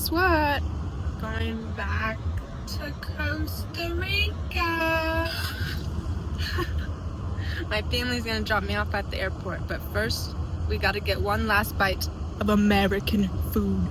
guess what? Going back to Costa Rica. My family's gonna drop me off at the airport, but first we gotta get one last bite of American food.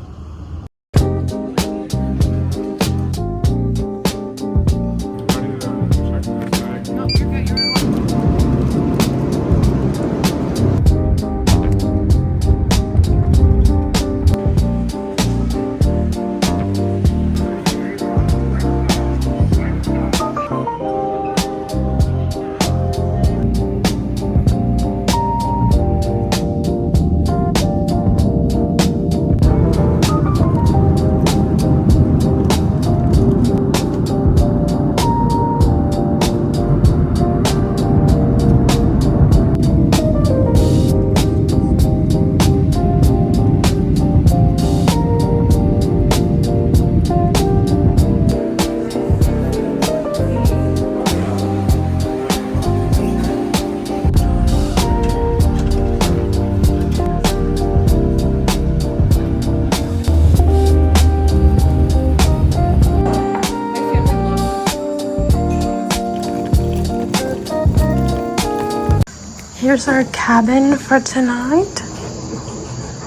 Here's our cabin for tonight.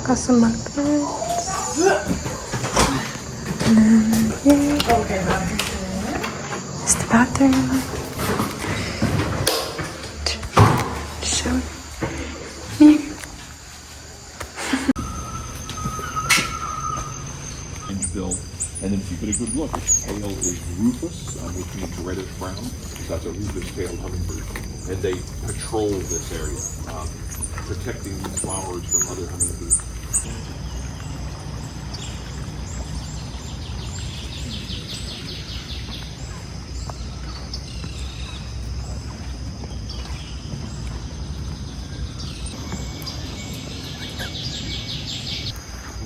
Got some bunk beds. And then here is the bathroom. Show you. Bill, and then if you get a good look, its tail is rufous, which means reddish brown. So that's a rufous-tailed hummingbird, and they patrol this area, protecting these flowers from other hummingbirds.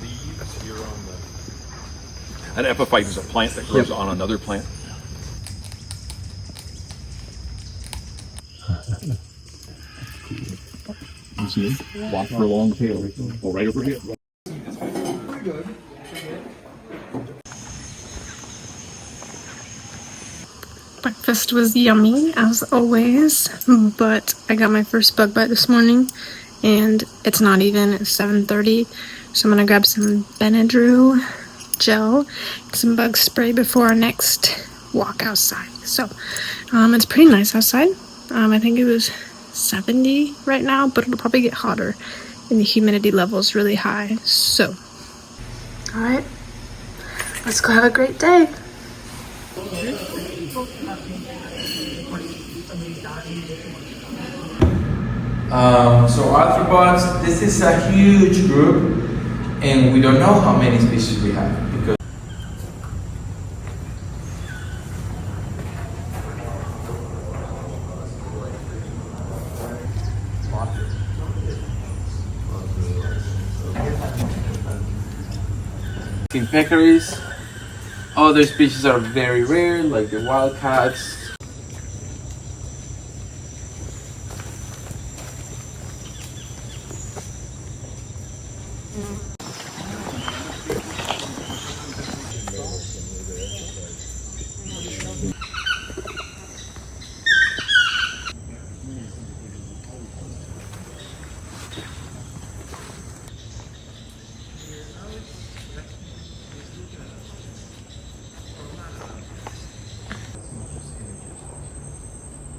Leaves here on the. An epiphyte is a plant that grows on another plant. You see him? Watch for a long tail. Go right over here. Pretty good. Breakfast was yummy as always, but I got my first bug bite this morning and it's not even 7:30, so I'm gonna grab some Benadryl gel, some bug spray before our next walk outside. So it's pretty nice outside. I think it was 70 right now, but it'll probably get hotter and the humidity level is really high. So all right, let's go have a great day. So arthropods, this is a huge group, and we don't know how many species we have because in peccaries, other species are very rare, like the wildcats.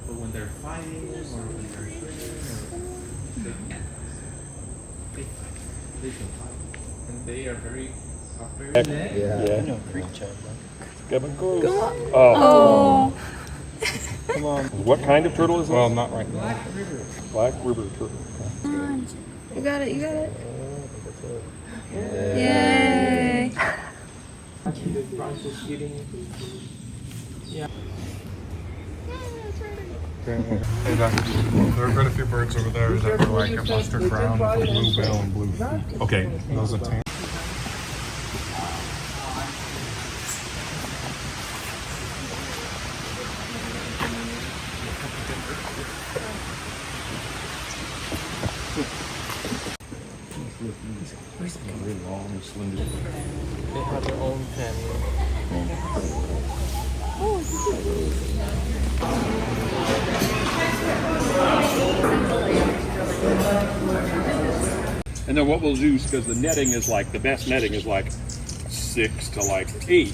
But when they're fighting or when they're they can fight, and they are very Yeah. Come on. Oh. Come on. What kind of turtle is it? Well, not right now. Black river turtle. You got it, you got it. Yay. Yeah. Hey, there have been a few birds over there that were like a mustard brown with a blue bill and blue feet. Okay. Those are tan. Very long, slender. They have their own And then what we'll do, because the netting is like, the best netting is like 6 to like 8,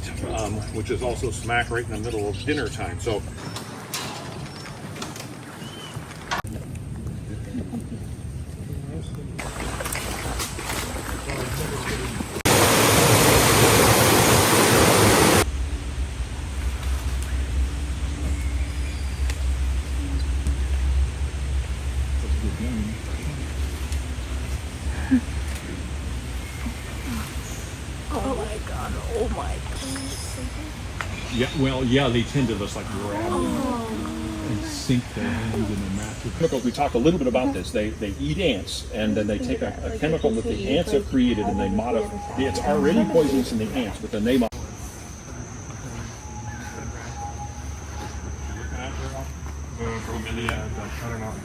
which is also smack right in the middle of dinner time. So yeah, well, yeah, they tend to just like grab and sink their hands in the massive chemicals. We talked a little bit about this. They eat ants, and then they take a chemical that the ants have created, and they modify. It's already poisonous in the ants, but then they modify.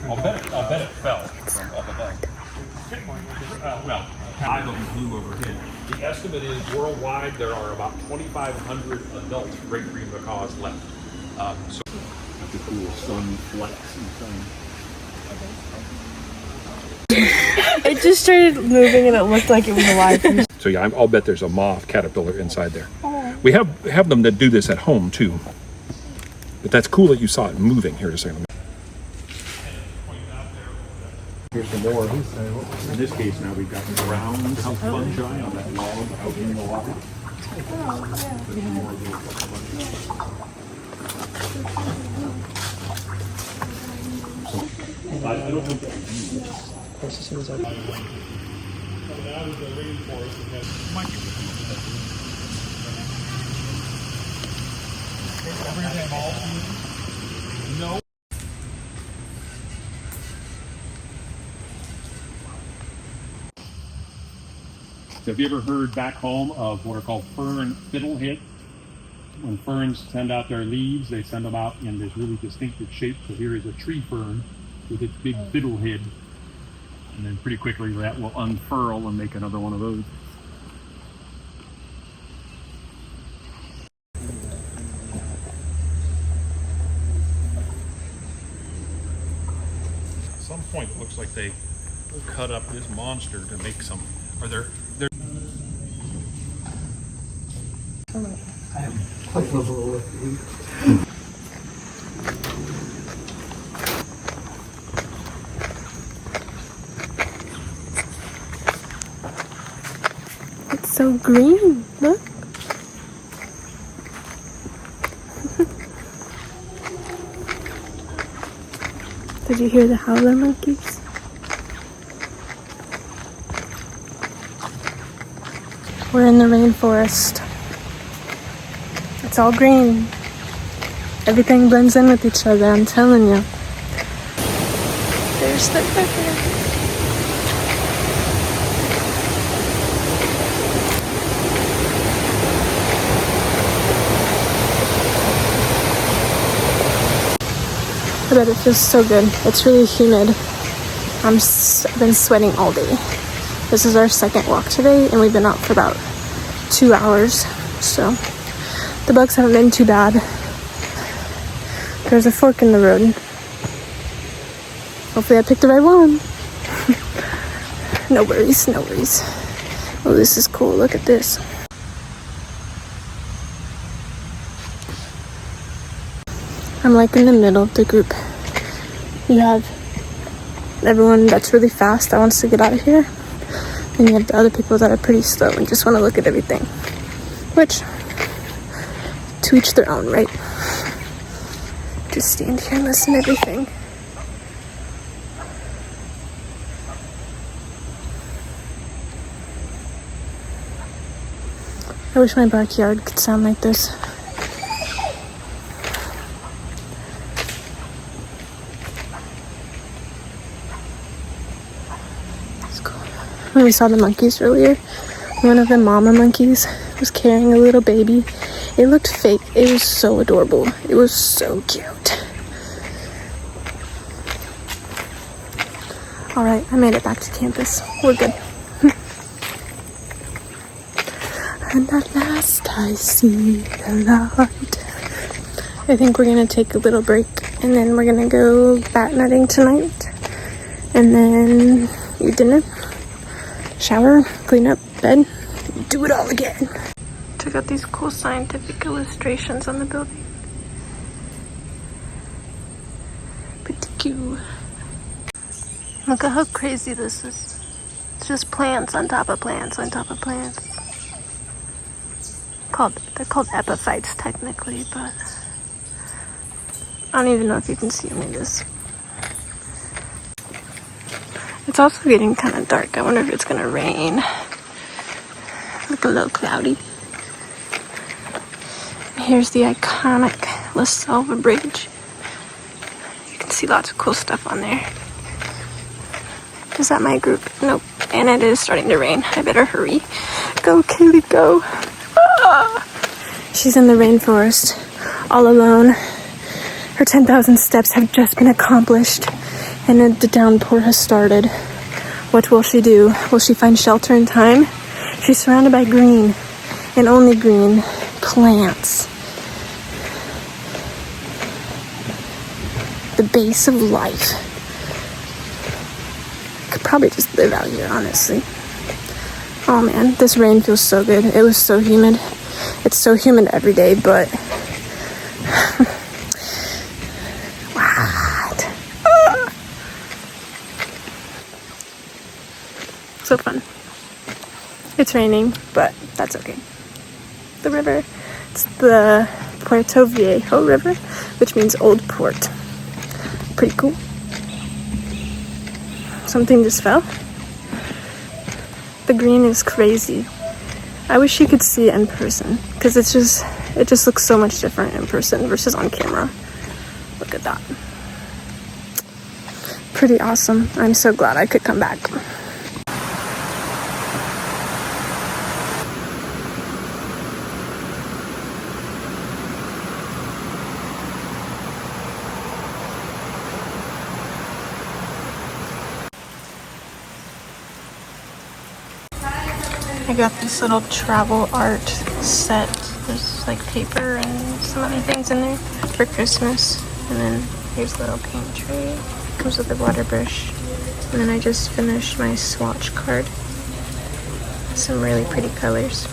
I'll bet it fell from up above. Well, high and blue overhead. The estimate is worldwide there are about 2,500 adult great green macaws left. So that's a cool sun flex and sun. It just started moving and it looked like it was alive. So yeah, I'll bet there's a moth caterpillar inside there. We have them that do this at home too. But that's cool that you saw it moving. Here, just a second. Here's some more. In this case, now we've got ground fungi on that log out in the water. I don't think Of course, as soon as I... Coming out of the rainforest, it has no. So have you ever heard back home of what are called fern fiddlehead? When ferns send out their leaves, they send them out in this really distinctive shape. So here is a tree fern with its big fiddlehead. And then pretty quickly that will unfurl and make another one of those. At some point it looks like they cut up this monster to make some, are there It's so green, look. Did you hear the howler monkeys? We're in the rainforest. It's all green. Everything blends in with each other, I'm telling you. There's the river. I bet it feels so good. It's really humid. I've been sweating all day. This is our second walk today, and we've been out for about 2 hours. So the bugs haven't been too bad. There's a fork in the road. Hopefully I picked the right one. No worries, no worries. Oh, this is cool. Look at this. I'm like in the middle of the group. You have everyone that's really fast that wants to get out of here. And you have the other people that are pretty slow and just want to look at everything. Which, to each their own, right? Just stand here and listen to everything. I wish my backyard could sound like this. It's cool. When we saw the monkeys earlier, one of the mama monkeys was carrying a little baby. It looked fake. It was so adorable. It was so cute. Alright, I made it back to campus. We're good. And at last I see the light. I think we're gonna take a little break and then we're gonna go bat netting tonight. And then eat dinner. shower, clean up, bed, do it all again. Check out these cool scientific illustrations on the building. Pretty cute. Look at how crazy this is. It's just plants on top of plants on top of plants. They're called epiphytes technically, but I don't even know if you can see any of this. It's also getting kind of dark. I wonder if it's gonna rain. Look, a little cloudy. Here's the iconic La Selva Bridge. You can see lots of cool stuff on there. Is that my group? Nope. And it is starting to rain. I better hurry. Go, Kaylee, go. Ah! She's in the rainforest, all alone. Her 10,000 steps have just been accomplished, and the downpour has started. What will she do? Will she find shelter in time? She's surrounded by green, and only green, plants. The base of life. Could probably just live out here, honestly. Oh man, this rain feels so good. It was so humid. It's so humid every day, but what? So fun. It's raining, but that's okay. The river, it's the Puerto Viejo River, which means Old Port. Pretty cool. Something just fell. The green is crazy. I wish you could see it in person, because it just looks so much different in person versus on camera. Look at that. Pretty awesome. I'm so glad I could come back. I got this little travel art set. There's like paper and some other things in there for Christmas. And then here's a little paint tray. Comes with a water brush. And then I just finished my swatch card. Some really pretty colors.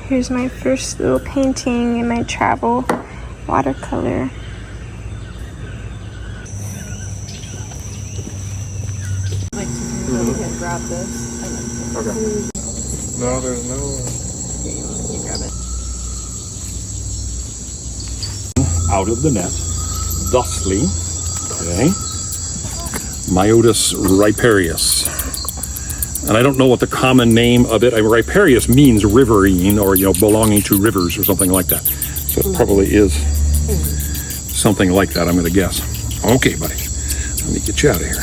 Here's my first little painting in my travel watercolor. Grab this. Okay. No, there's no. You grab it. Out of the net, thusly, okay, Myotis riparius. And I don't know what the common name of it. Riparius means riverine, or belonging to rivers or something like that. So it probably is something like that, I'm going to guess. Okay, buddy. Let me get you out of here.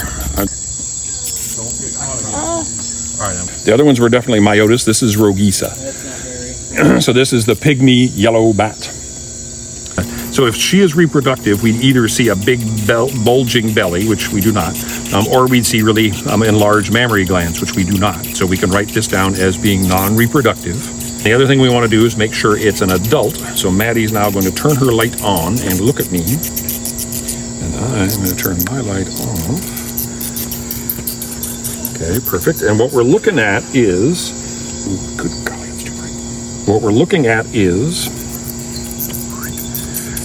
All right. The other ones were definitely Myotis. This is Rogisa. So this is the pygmy yellow bat. So if she is reproductive, we'd either see a big bulging belly, which we do not, or we'd see really enlarged mammary glands, which we do not. So we can write this down as being non-reproductive. The other thing we want to do is make sure it's an adult. So Maddie's now going to turn her light on and look at me. And I'm going to turn my light off. Okay, perfect. And what we're looking at is, good golly, that's too bright. What we're looking at is,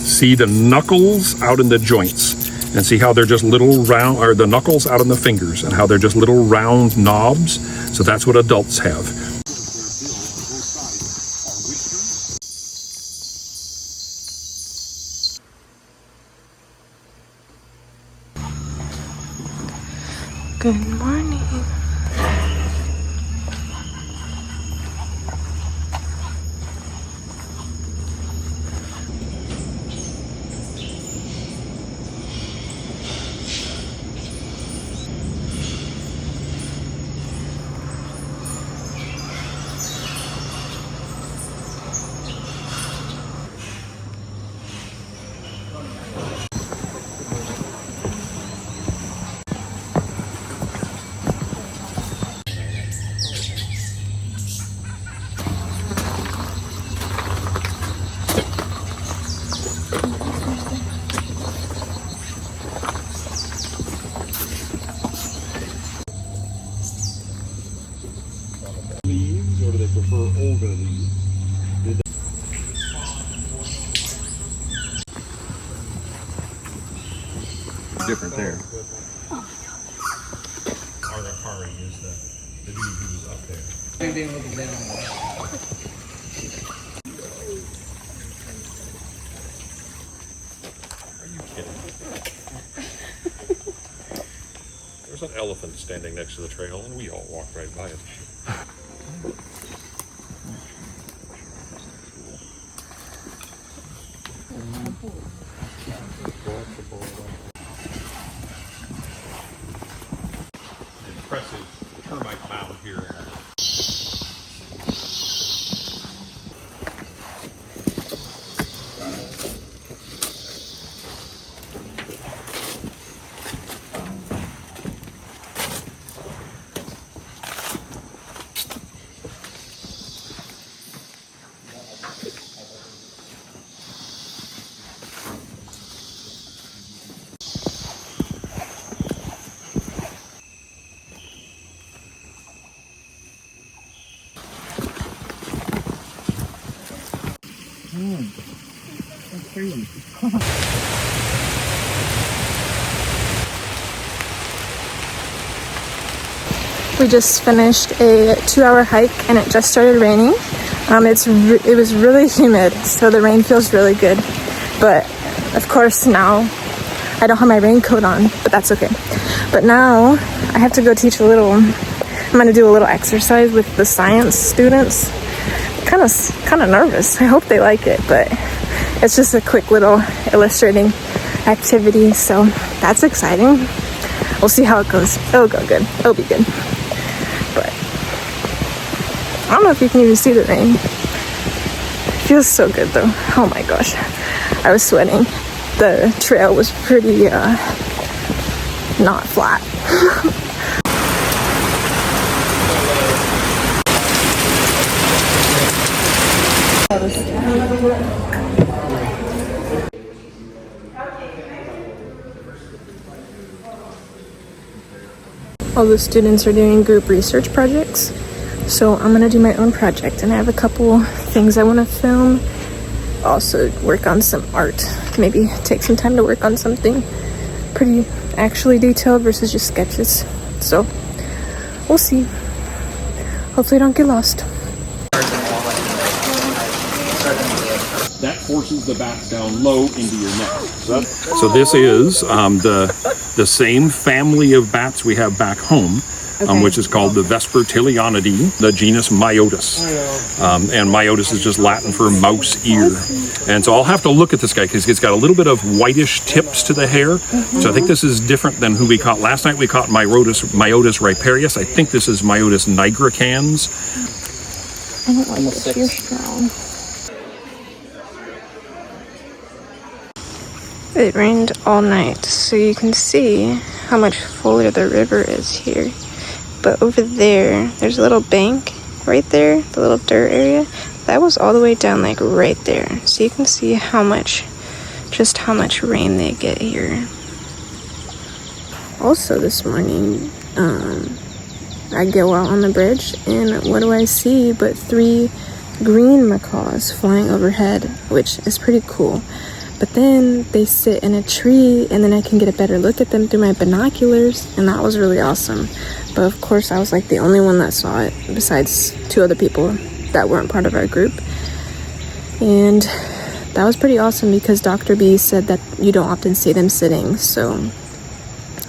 see the knuckles out in the joints, and see how they're just little round, or the knuckles out in the fingers, and how they're just little round knobs. So that's what adults have. Good morning. Different there. Ari is the dude who was up there. Are you kidding? There's an elephant standing next to the trail, and we all walked right by it. Impressive termite mound here. We just finished a 2-hour hike and it just started raining. It was really humid, so the rain feels really good. But of course now I don't have my raincoat on, but that's okay. But now I have to go teach I'm gonna do a little exercise with the science students. Kind of nervous. I hope they like it, but it's just a quick little illustrating activity, so that's exciting. We'll see how it goes. It'll go good. It'll be good. But I don't know if you can even see the rain. It feels so good though. Oh my gosh. I was sweating. The trail was pretty not flat. All the students are doing group research projects, so I'm gonna do my own project, and I have a couple things I want to film. Also work on some art, maybe take some time to work on something pretty actually detailed versus just sketches. So we'll see. Hopefully I don't get lost. That forces the bat down low into your neck. So this is the same family of bats we have back home, which is called the Vespertilionidae, the genus Myotis. And Myotis is just Latin for mouse ear. And so I'll have to look at this guy because he's got a little bit of whitish tips to the hair. So I think this is different than who we caught last night. We caught Myotis riparius. I think this is Myotis nigricans. I don't like it. You're strong. It rained all night, so you can see how much fuller the river is here. But over there's a little bank right there, the little dirt area. That was all the way down, like right there. So you can see how much rain they get here. Also this morning, I go out on the bridge, and what do I see but 3 green macaws flying overhead, which is pretty cool. But then they sit in a tree, and then I can get a better look at them through my binoculars, and that was really awesome. But of course I was like the only one that saw it, besides 2 other people that weren't part of our group. And that was pretty awesome because Dr. B said that you don't often see them sitting, so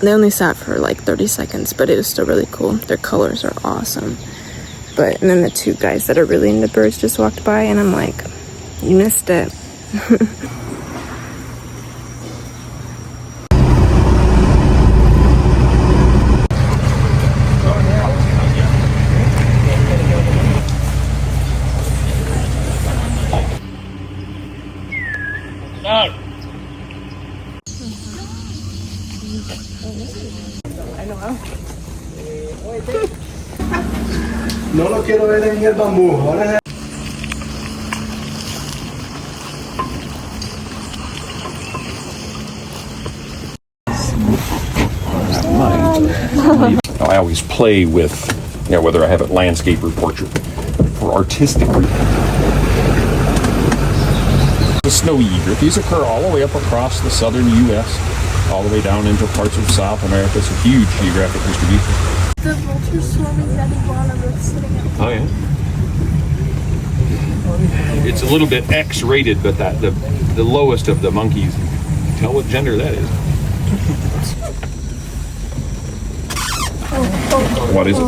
they only sat for like 30 seconds, but it was still really cool. Their colors are awesome. And then the 2 guys that are really into birds just walked by, and I'm like, you missed it. No lo quiero ver en el bambú. Ahora I always play with, whether I have it landscape or portrait. for artistic reasons. The snowy egret. These occur all the way up across the southern U.S., all the way down into parts of South America. It's a huge geographic distribution. The vulture swarming that iguana that's sitting out. Oh yeah. It's a little bit X-rated, but that the lowest of the monkeys. Tell what gender that is. What is it?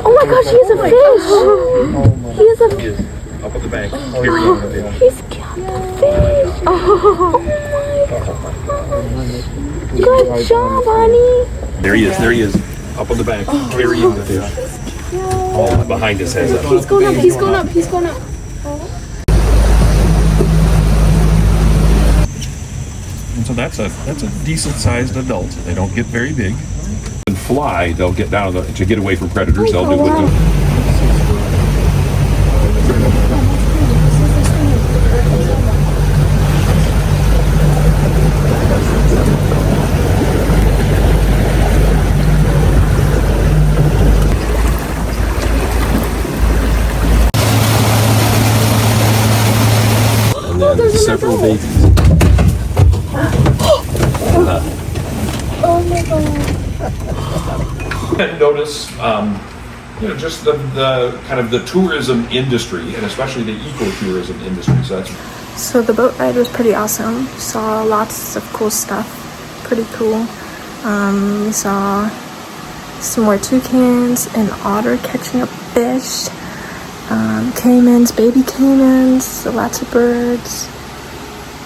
Oh my gosh, he is a fish! He is a fish. Up on the bank. He's got the fish! Oh my gosh. Good job, honey! There he is. There he is. Up on the bank. Carrying the fish. Oh, behind his head. He's going up, he's going up, he's going up. And so that's a decent sized adult. They don't get very big. And fly, they'll get down to get away from predators. They'll do what and then several babies. Oh my god. And notice, just the kind of the tourism industry, and especially the ecotourism industry. So the boat ride was pretty awesome. Saw lots of cool stuff. Pretty cool. We saw some more toucans, an otter catching a fish, caimans, baby caimans, lots of birds.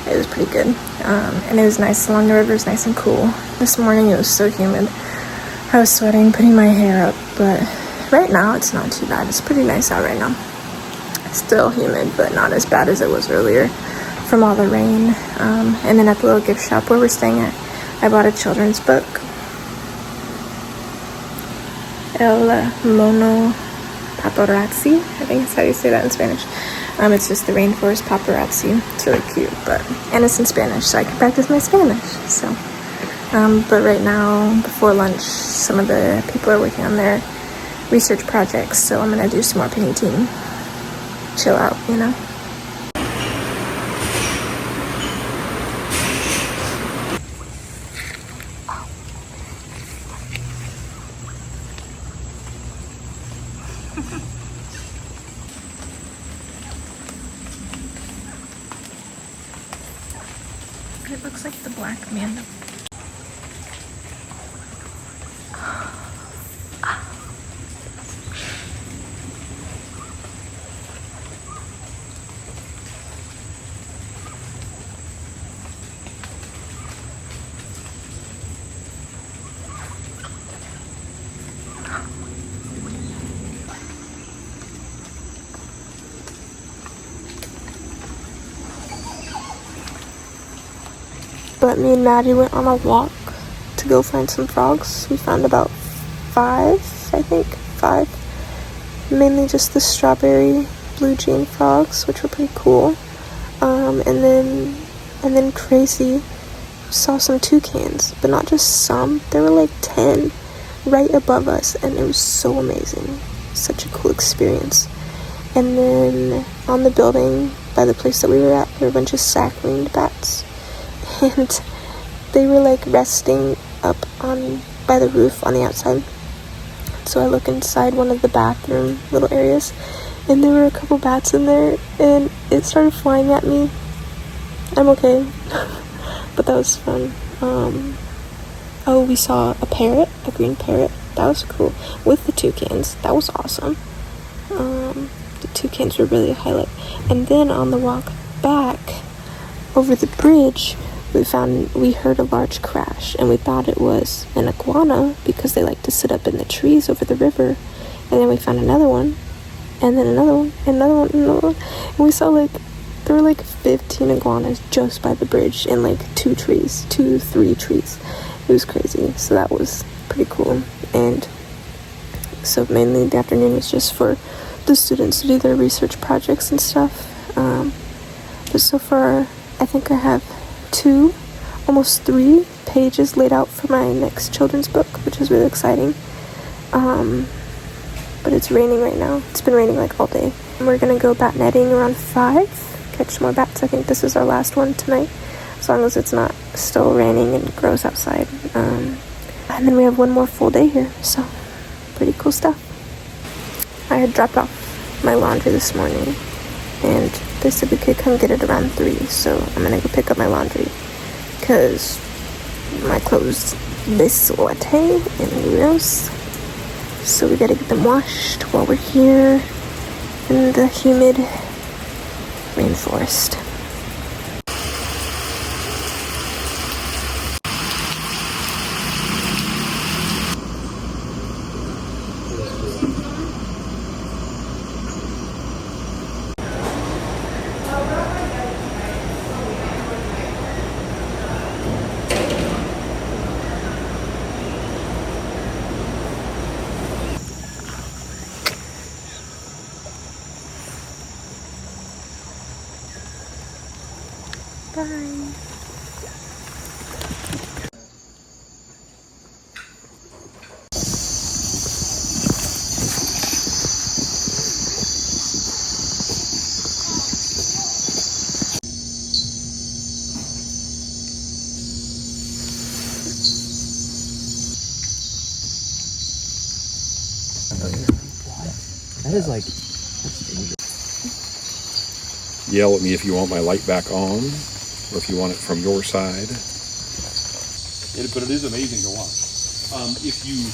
It was pretty good. And it was nice along the river. It was nice and cool. This morning it was so humid. I was sweating, putting my hair up, but right now it's not too bad. It's pretty nice out right now. Still humid, but not as bad as it was earlier from all the rain. And then at the little gift shop where we're staying at, I bought a children's book. El Mono Paparazzi, I think that's how you say that in Spanish. It's just the rainforest paparazzi. It's really cute, and it's in Spanish, so I can practice my Spanish. So, but right now, before lunch, some of the people are working on their research projects, so I'm gonna do some more painting. Chill out, It looks like the black man. But me and Maddie went on a walk to go find some frogs. We found about 5, I think. 5. Mainly just the strawberry blue jean frogs, which were pretty cool. And then crazy saw some toucans, but not just some. There were like 10 right above us, and it was so amazing. Such a cool experience. And then on the building by the place that we were at, there were a bunch of sack-winged bats. And they were like resting up by the roof on the outside. So I look inside one of the bathroom little areas, and there were a couple bats in there, and it started flying at me. I'm okay. But that was fun. We saw a parrot, a green parrot. That was cool. With the toucans. That was awesome. The toucans were really a highlight. And then on the walk back over the bridge, we heard a large crash, and we thought it was an iguana because they like to sit up in the trees over the river. And then we found another one, and then another one, and another one, and another one. And we saw there were 15 iguanas just by the bridge in 3 trees. It was crazy. So that was pretty cool. And so mainly the afternoon was just for the students to do their research projects and stuff. But so far, I think I have 2, almost 3 pages laid out for my next children's book, which is really exciting. But but it's raining right now. It's been raining like all day. And we're gonna go bat netting around 5, catch more bats. I think this is our last one tonight, as long as it's not still raining and gross outside. And then we have one more full day here, so pretty cool stuff. I had dropped off my laundry this morning, and they said we could come get it around 3, so I'm gonna go pick up my laundry, because my clothes this sweaty and gross, so we gotta get them washed while we're here in the humid rainforest. Bye. That is like... Yell at me if you want my light back on, or if you want it from your side. But it is amazing to watch. If you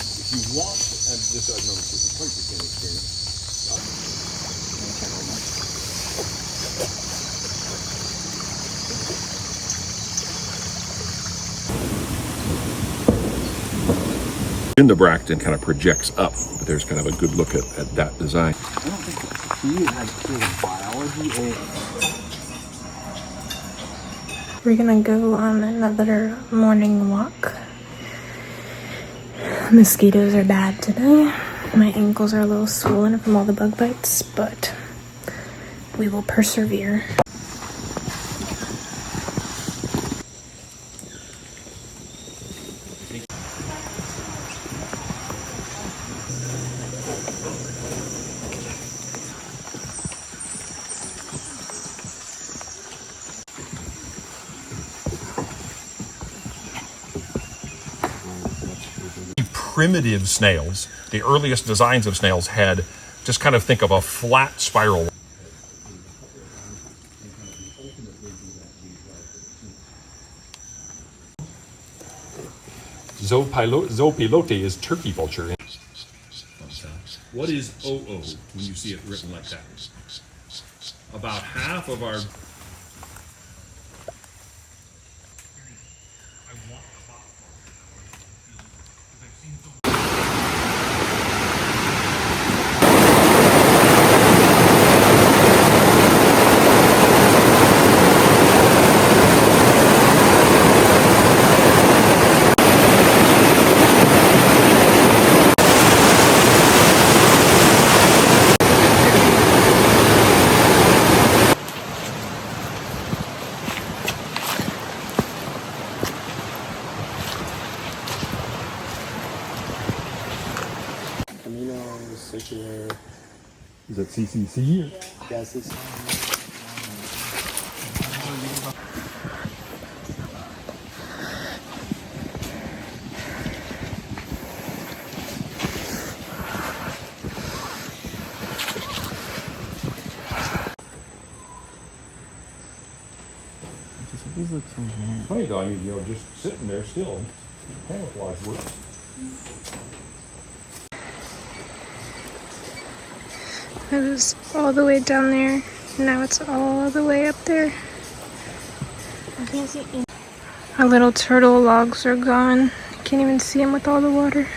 want, and this I know this isn't quite the same experience. In the Bracton kind of projects up, but there's kind of a good look at that design. I don't think he has biology or... We're gonna go on another morning walk. Mosquitoes are bad today. My ankles are a little swollen from all the bug bites, but we will persevere. Primitive snails, the earliest designs of snails had, just kind of think of a flat spiral. Zopilote is turkey vulture. What is OO when you see it written like that? About half of our... Circular. Is it CCC? Yes, it's... Funny though, I mean, just sitting there still, camouflage works. It was all the way down there. Now it's all the way up there. I can't see any. Our little turtle logs are gone. Can't even see them with all the water.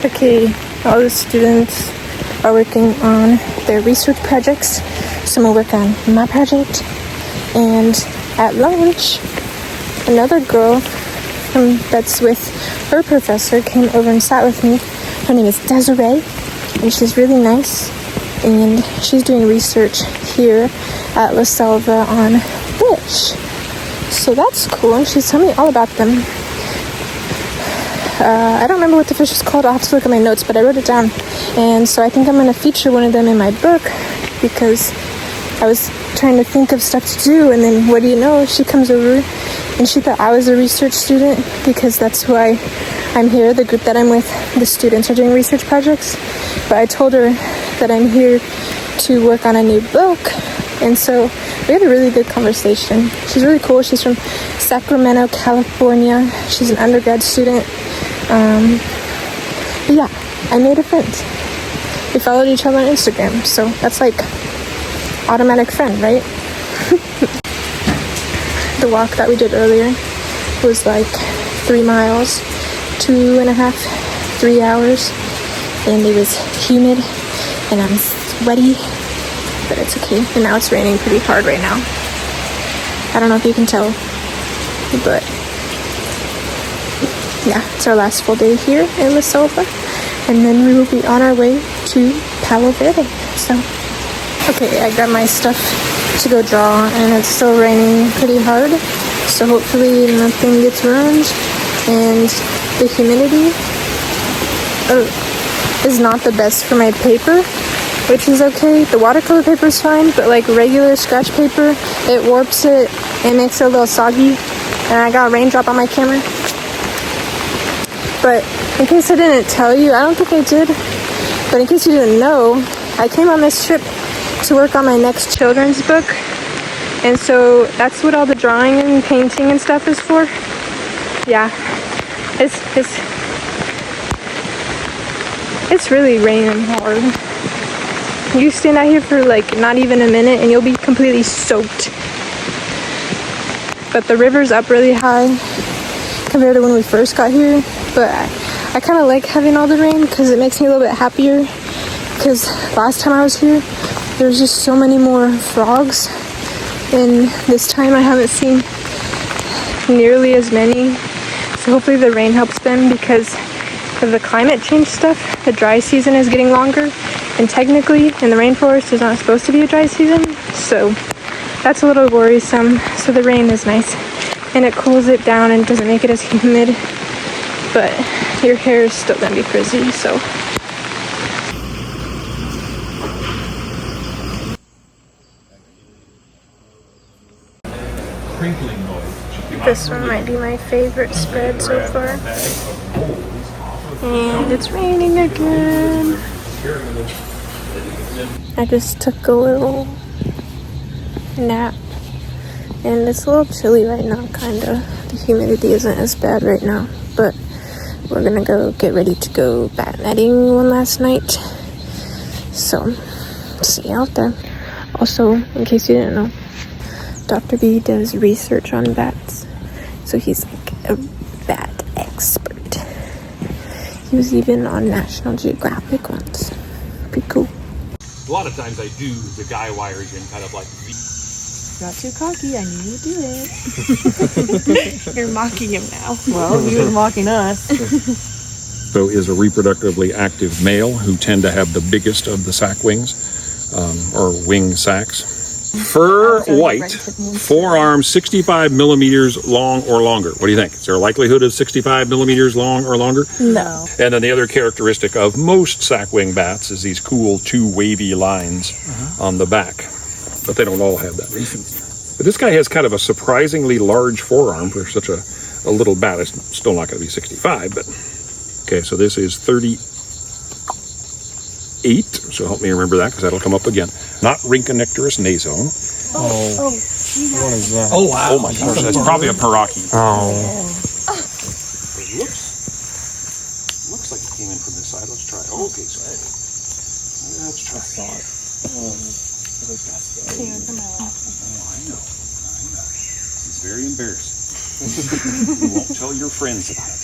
Okay, all the students are working on their research projects. Some will work on my project. And at lunch, another girl that's with her professor came over and sat with me. Her name is Desiree, and she's really nice. And she's doing research here at La Selva on fish. So that's cool, and she's telling me all about them. I don't remember what the fish was called. I'll have to look at my notes, but I wrote it down. And so I think I'm going to feature one of them in my book, because I was trying to think of stuff to do, and then what do you know, she comes over and she thought I was a research student, because that's why I'm here. The group that I'm with, the students are doing research projects, but I told her that I'm here to work on a new book. And so we had a really good conversation. She's really cool. She's from Sacramento, California. She's an undergrad student. But yeah, I made a friend. We followed each other on Instagram, so that's like automatic friend, right? The walk that we did earlier was like 3 miles, 2.5, 3 hours, and it was humid and I'm sweaty, but it's okay. And now it's raining pretty hard right now. I don't know if you can tell, but yeah, it's our last full day here in the selva, and then we will be on our way to Palo Verde. So okay, I got my stuff to go draw, and it's still raining pretty hard, so hopefully nothing gets ruined. And the humidity is not the best for my paper, which is okay. The watercolor paper is fine, but like regular scratch paper, it warps it and makes it a little soggy. And I got a raindrop on my camera. But in case I didn't tell you, I don't think I did, but in case you didn't know, I came on this trip to work on my next children's book, and so that's what all the drawing and painting and stuff is for. Yeah, it's really raining hard. You stand out here for like not even a minute and you'll be completely soaked. But the river's up really high compared to when we first got here, but I kind of like having all the rain because it makes me a little bit happier, because last time I was here there's just so many more frogs, and this time I haven't seen nearly as many. So hopefully the rain helps them, because of the climate change stuff, the dry season is getting longer, and technically in the rainforest there's not supposed to be a dry season, so that's a little worrisome. So the rain is nice and it cools it down and doesn't make it as humid, but your hair is still gonna be frizzy, so Crinkling noise. this one might be my favorite spread so far. And it's raining again. I just took a little nap, and it's a little chilly right now, kinda. The humidity isn't as bad right now, but we're gonna go get ready to go bat netting one last night. So, see you out there. Also, in case you didn't know, Dr. B does research on bats, so he's like a bat expert. He was even on National Geographic once. Pretty cool. A lot of times I do the guy wires in kind of like Not too cocky, I knew you'd do it. You're mocking him now. Well, he was mocking us. So is a reproductively active male who tend to have the biggest of the sac wings, or wing sacs. Fur white, forearm 65 millimeters long or longer. What do you think? Is there a likelihood of 65 millimeters long or longer? No. And then the other characteristic of most sac-wing bats is these cool 2 wavy lines on the back. But they don't all have that. But this guy has kind of a surprisingly large forearm for such a little bat. It's still not going to be 65, but... Okay, so this is 38. So help me remember that, because that'll come up again. Not Rhynchonectarus naso. What is that? Oh, wow. Oh, my gosh. That's probably a paraki. Oh. It looks like it came in from this side. Let's try. Oh, okay, so let's try. I know. It's very embarrassing. You won't tell your friends about it.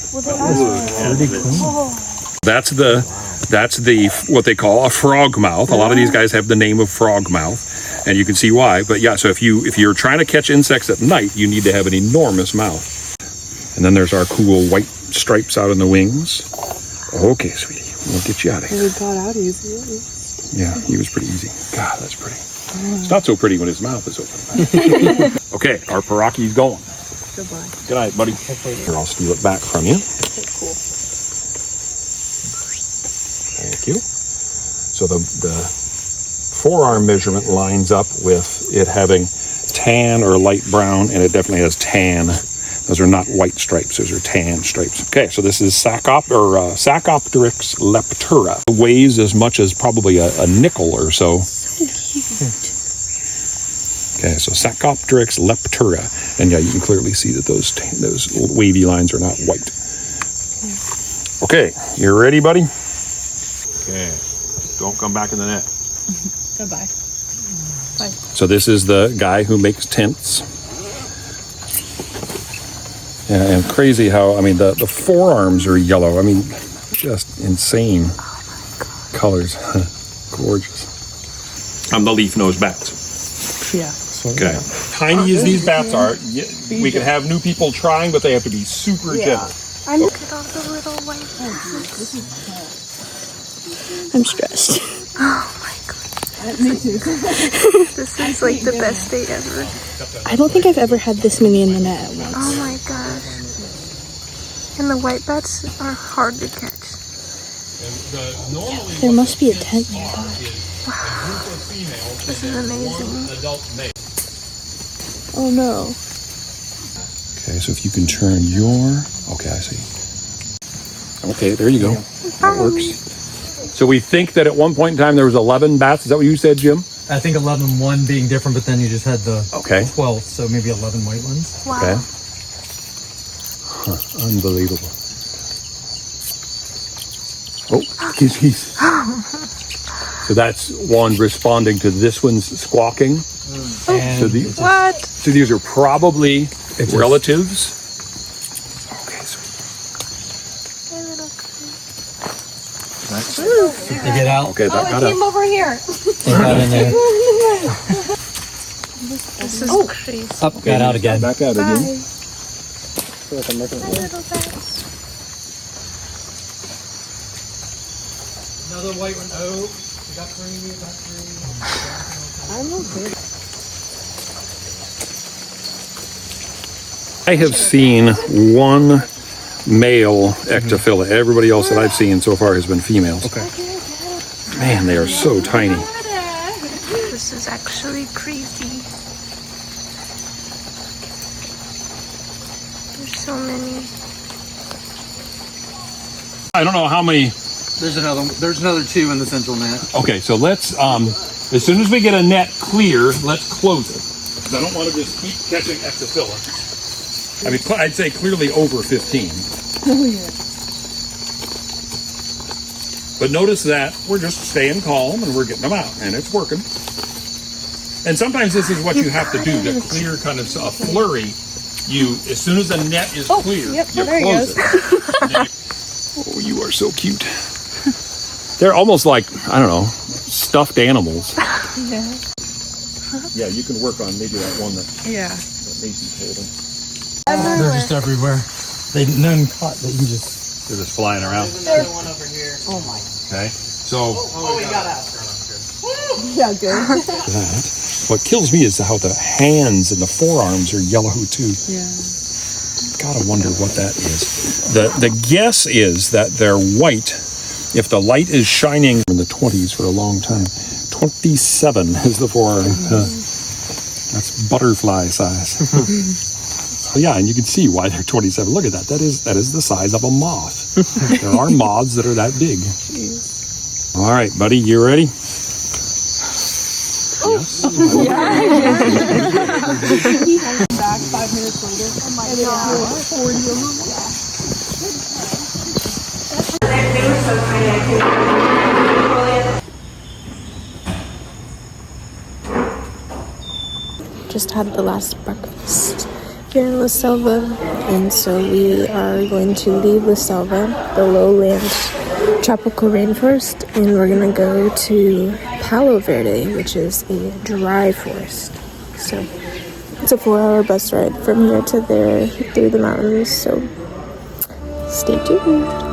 That's the what they call a frog mouth. A lot of these guys have the name of frog mouth, and you can see why. But yeah, so if you're trying to catch insects at night, you need to have an enormous mouth. And then there's our cool white stripes out in the wings. Okay, sweetie, we'll get you out of here. He got out easy at least. Yeah, he was pretty easy. God, that's pretty. It's not so pretty when his mouth is open. Okay, our paraki's going. Goodbye. Good night, buddy. Here, I'll steal it back from you. Okay, cool. Thank you. So the forearm measurement lines up with it having tan or light brown, and it definitely has tan. Those are not white stripes; those are tan stripes. Okay, so this is Sacopteryx leptura. It weighs as much as probably a nickel or so. So cute. Okay, so Sacopteryx leptura, and yeah, you can clearly see that those wavy lines are not white. Okay, you ready, buddy? Okay, don't come back in the net. Goodbye. Bye. So this is the guy who makes tents. Yeah, and crazy how, I mean, the forearms are yellow. I mean, just insane colors. Gorgeous. I'm the leaf-nosed bats. Yeah. Okay. Tiny as these bats are, we can have new people trying, but they have to be super gentle. I look at all the little white ones. I'm stressed. Oh my god. Me too. This is like the best day ever. I don't think I've ever had this many in the net at once. Oh my gosh. And the white bats are hard to catch. There must be a tent nearby. This is amazing. Oh no. Okay, so if you can turn your... Okay, I see. Okay, there you go. That works. So we think that at one point in time there was 11 bats. Is that what you said, Jim? I think 11, one being different, but then you just had the Okay. 12th, so maybe 11 white ones. Wow. Okay. Huh, unbelievable. Oh, he's... So that's one responding to this one's squawking. And So these, What? so these are probably relatives. Okay, so they get out. okay, that got up. over here. They got in there. This is crazy. Up, got out again. Back out again. Bye. Little bats. Another white one. Oh, we got three. I'm okay. I have seen one male ectophila. Everybody else that I've seen so far has been females. Okay. Man, they are so tiny. This is actually crazy. There's so many. I don't know how many. There's another two in the central net. Okay, so let's, as soon as we get a net clear, let's close it. Because I don't want to just keep catching ectophila. I mean, I'd say clearly over 15. Oh yeah. But notice that we're just staying calm and we're getting them out, and it's working. And sometimes this is what you have to do to clear kind of a flurry. As soon as the net is clear, yep, you there he close it. Oh, you are so cute. They're almost like, I don't know, stuffed animals. Yeah. Yeah, you can work on maybe that one that Yeah. Macy's holding. They're just everywhere. None caught. They can just. They're just flying around. There's another one over here. Oh my. Okay, so Oh, we got out. Yeah, good. that. What kills me is how the hands and the forearms are yellow too. Yeah. Gotta wonder what that is. The guess is that they're white. If the light is shining in the 20s for a long time, 27 is the forearm. That's butterfly size. So yeah, and you can see why they're 27. Look at that. That is the size of a moth. There are moths that are that big. All right, buddy, you ready? Yes. Back 5 minutes later. Oh my god. 40 of them. Just had the last breakfast here in La Selva, and so we are going to leave La Selva, the lowland tropical rainforest, and we're gonna go to Palo Verde, which is a dry forest. So it's a 4-hour bus ride from here to there through the mountains, so stay tuned.